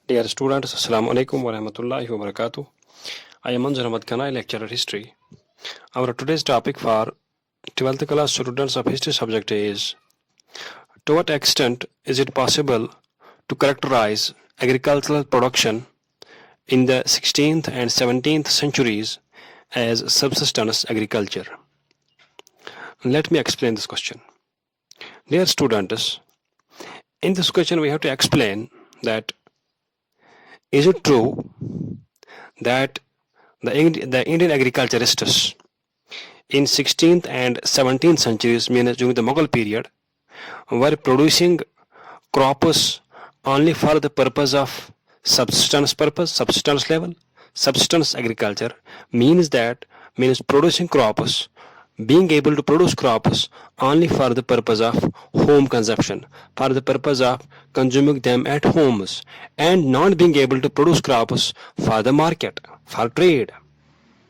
Dear students, Assalamu alaikum wa rahmatullahi wa barakatuh. I am Manzur Ahmad Khan, I lecturer history. Our today's topic for 12th class students of history subject is: to what extent is it possible to characterize agricultural production in the 16th and 17th centuries as subsistence agriculture? Let me explain this question. Dear students, in this question we have to explain that is it true that the Indian agriculturists in 16th and 17th centuries, means during the Mughal period, were producing crops only for the purpose of subsistence level? Subsistence agriculture means producing crops, being able to produce crops only for the purpose of home consumption, for the purpose of consuming them at homes, and not being able to produce crops for the market, for trade.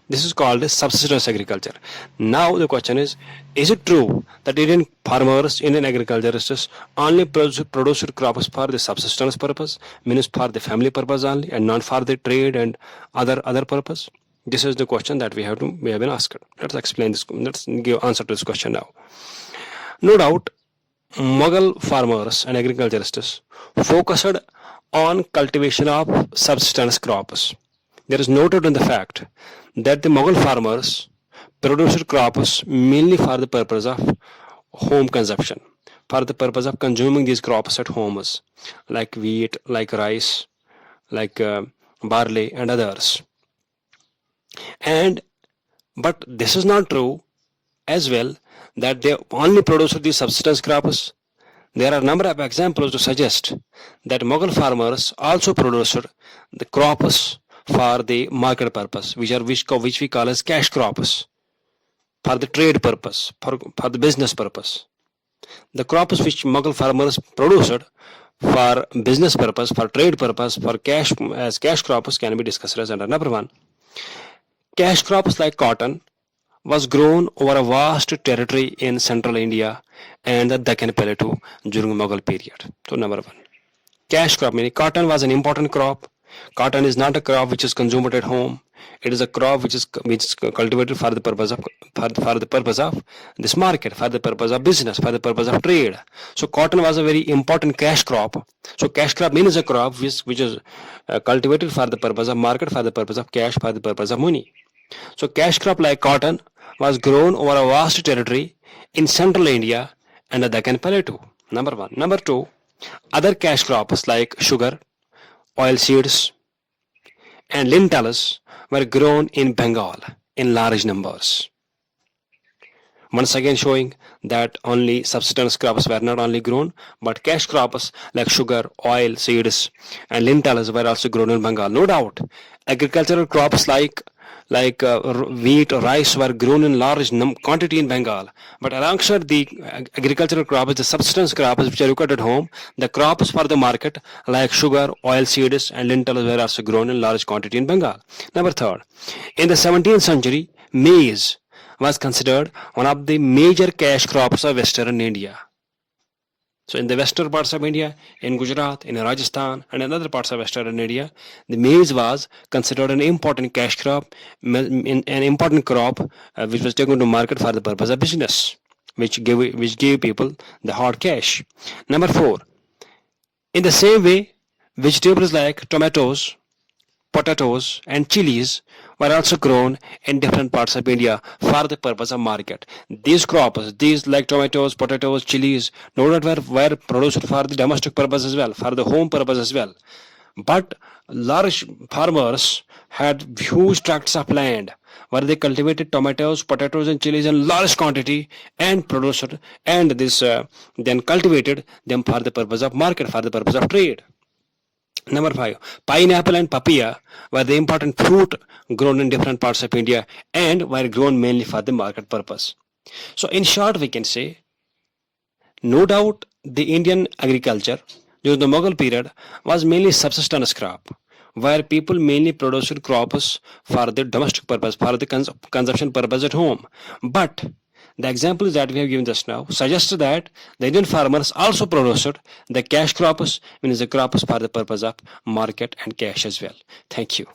This is called as subsistence agriculture. Now the question is it true that Indian farmers, Indian agriculturists only produced crops for the subsistence purpose, means for the family purpose only, and not for the trade and other purpose? This is the question that we have been asked. Let's explain this. Let's give answer to this question now. No doubt, Mughal farmers and agriculturists focused on cultivation of subsistence crops. There is noted in the fact that the Mughal farmers produced crops mainly for the purpose of home consumption, for the purpose of consuming these crops at homes, like wheat, like rice, like barley, and others. But this is not true as well that they only produce these subsistence crops. There are a number of examples to suggest that Mughal farmers also produced the crops for the market purpose, which we call as cash crops, for the trade purpose, for the business purpose. The crops which Mughal farmers produced for business purpose, for trade purpose, for cash as cash crops can be discussed as under number one. Cash crops like cotton was grown over a vast territory in central India and the Deccan Plateau during Mughal period. So number one, cash crop, meaning cotton was an important crop. Cotton is not a crop which is consumed at home. It is a crop which is cultivated for the purpose of this market, for the purpose of business, for the purpose of trade. So cotton was a very important cash crop. So cash crop means a crop which is cultivated for the purpose of market, for the purpose of cash, for the purpose of money. So cash crop like cotton was grown over a vast territory in central India and the Deccan Plateau. Number one. Number two, other cash crops like sugar, oil seeds, and lentils were grown in Bengal in large numbers. Once again showing that only subsistence crops were not only grown, but cash crops like sugar, oil, seeds, and lentils were also grown in Bengal. No doubt, agricultural crops like wheat or rice were grown in large quantity in Bengal. But alongside the agricultural crops, the subsistence crops which are required at home, the crops for the market like sugar, oil seeds, and lentils were also grown in large quantity in Bengal. Number third, in the 17th century, maize was considered one of the major cash crops of Western India. So in the western parts of India, in Gujarat, in Rajasthan, and in other parts of western India, the maize was considered an important cash crop, an important crop which was taken to market for the purpose of business, which gave people the hard cash. Number four, in the same way, vegetables like tomatoes, potatoes, and chilies were also grown in different parts of India for the purpose of market. These crops, these like tomatoes, potatoes, chilies, no doubt were produced for the domestic purpose as well, for the home purpose as well. But large farmers had huge tracts of land where they cultivated tomatoes, potatoes, and chilies in large quantity and produced, and this then cultivated them for the purpose of market, for the purpose of trade. Number five, pineapple and papaya were the important fruit grown in different parts of India and were grown mainly for the market purpose. So in short, we can say, no doubt the Indian agriculture during the Mughal period was mainly subsistence crop, where people mainly produced crops for the domestic purpose, for the consumption purpose at home. But The examples that we have given just now suggest that the Indian farmers also produced the cash crops, means the crops for the purpose of market and cash as well. Thank you.